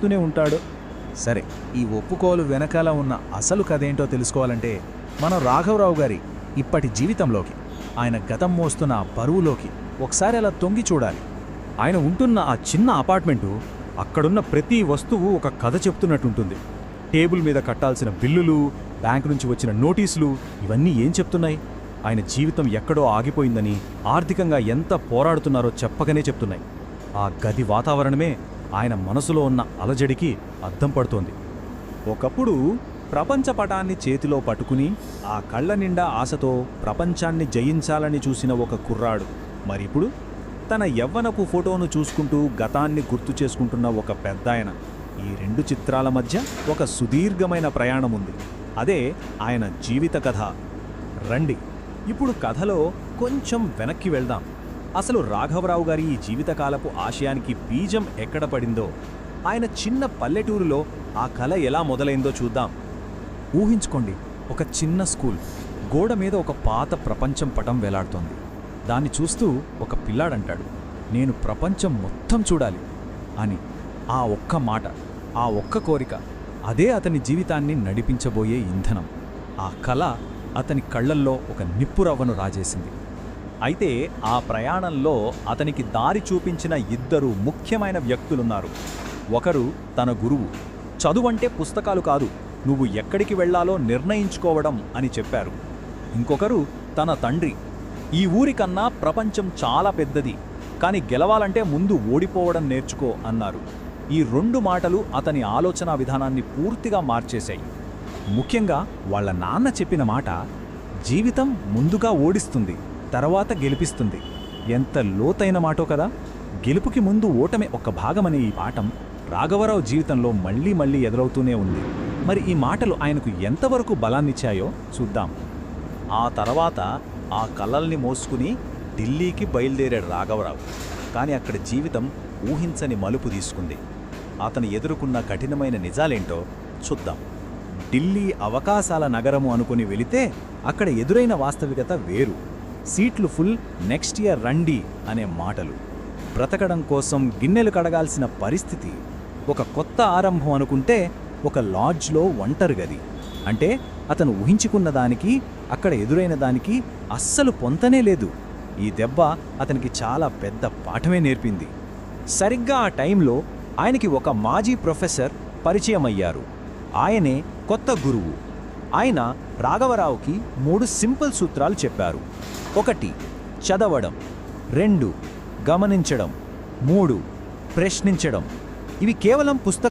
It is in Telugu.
చేస్తూనే ఉంటాడు. సరే, ఈ ఒప్పుకోలు వెనకాల ఉన్న అసలు కథేంటో తెలుసుకోవాలంటే మనం రాఘవరావు గారి ఇప్పటి జీవితంలోకి, ఆయన గతం మోస్తున్న బరువులోకి ఒకసారి అలా తొంగి చూడాలి. ఆయన ఉంటున్న ఆ చిన్న అపార్ట్మెంటు, అక్కడున్న ప్రతి వస్తువు ఒక కథ చెప్తున్నట్టుంటుంది. టేబుల్ మీద కట్టాల్సిన బిల్లులు, బ్యాంకు నుంచి వచ్చిన నోటీసులు, ఇవన్నీ ఏం చెప్తున్నాయి? ఆయన జీవితం ఎక్కడో ఆగిపోయిందని, ఆర్థికంగా ఎంత పోరాడుతున్నారో చెప్పకనే చెప్తున్నాయి. ఆ గది వాతావరణమే ఆయన మనసులో ఉన్న అలజడికి అద్దం పడుతోంది. ఒకప్పుడు ప్రపంచపటాన్ని చేతిలో పట్టుకుని ఆ కళ్ళ నిండా ఆశతో ప్రపంచాన్ని జయించాలని చూసిన ఒక కుర్రాడు, మరిప్పుడు తన యవ్వనపు ఫోటోను చూసుకుంటూ గతాన్ని గుర్తు చేసుకుంటున్న ఒక పెద్దాయన. ఈ రెండు చిత్రాల మధ్య ఒక సుదీర్ఘమైన ప్రయాణముంది. అదే ఆయన జీవిత కథ. రండి, ఇప్పుడు కథలో కొంచెం వెనక్కి వెళ్దాం. అసలు రాఘవరావు గారి ఈ జీవితకాలపు ఆశయానికి బీజం ఎక్కడ పడిందో, ఆయన చిన్న పల్లెటూరులో ఆ కళ ఎలా మొదలైందో చూద్దాం. ఊహించుకోండి, ఒక చిన్న స్కూల్ గోడ మీద ఒక పాత ప్రపంచం పటం వేలాడుతోంది. దాన్ని చూస్తూ ఒక పిల్లాడంటాడు, నేను ప్రపంచం మొత్తం చూడాలి అని. ఆ ఒక్క మాట, ఆ ఒక్క కోరిక, అదే అతని జీవితాన్ని నడిపించబోయే ఇంధనం. ఆ కళ అతని కళ్ళల్లో ఒక నిప్పురవ్వను రాజేసింది. అయితే ఆ ప్రయాణంలో అతనికి దారి చూపించిన ఇద్దరు ముఖ్యమైన వ్యక్తులున్నారు. ఒకరు తన గురువు. చదువంటే పుస్తకాలు కాదు, నువ్వు ఎక్కడికి వెళ్లాలో నిర్ణయించుకోవడం అని చెప్పారు. ఇంకొకరు తన తండ్రి. ఈ ఊరికన్నా ప్రపంచం చాలా పెద్దది, కాని గెలవాలంటే ముందు ఓడిపోవడం నేర్చుకో అన్నారు. ఈ రెండు మాటలు అతని ఆలోచనా విధానాన్ని పూర్తిగా మార్చేశాయి. ముఖ్యంగా వాళ్ళ నాన్న చెప్పిన మాట, జీవితం ముందుగా ఓడిస్తుంది, తర్వాత గెలిపిస్తుంది. ఎంత లోతైన మాటో కదా. గెలుపుకి ముందు ఓటమే ఒక భాగమనే ఈ పాఠం రాఘవరావు జీవితంలో మళ్లీ మళ్లీ ఎదురవుతూనే ఉంది. మరి ఈ మాటలు ఆయనకు ఎంతవరకు బలాన్నిచ్చాయో చూద్దాం. ఆ తర్వాత ఆ కలల్ని మోసుకుని ఢిల్లీకి బయలుదేరాడు రాఘవరావు. కానీ అక్కడ జీవితం ఊహించని మలుపు తీసుకుంది. అతను ఎదుర్కొన్న కఠినమైన నిజాలేంటో చూద్దాం. ఢిల్లీ అవకాశాల నగరము అనుకుని వెళితే అక్కడ ఎదురైన వాస్తవికత వేరు. సీట్లు ఫుల్, నెక్స్ట్ ఇయర్ రండి అనే మాటలు. బ్రతకడం కోసం గిన్నెలు కడగాల్సిన పరిస్థితి. ఒక కొత్త ఆరంభం అనుకుంటే ఒక లాడ్జ్లో ఒంటరి గది. అంటే అతను ఊహించుకున్న దానికి అక్కడ ఎదురైన దానికి అస్సలు పొంతనే లేదు. ఈ దెబ్బ అతనికి చాలా పెద్ద పాఠమే నేర్పింది. సరిగ్గా ఆ టైంలో ఆయనకి ఒక మాజీ ప్రొఫెసర్ పరిచయమయ్యారు. ఆయనే కొత్త గురువు. ఆయన రాఘవరావుకి 3 సింపుల్ సూత్రాలు చెప్పారు. 1 చదవడం, 2 గమనించడం, 3 ప్రశ్నించడం. ఇవి కేవలం పుస్తకం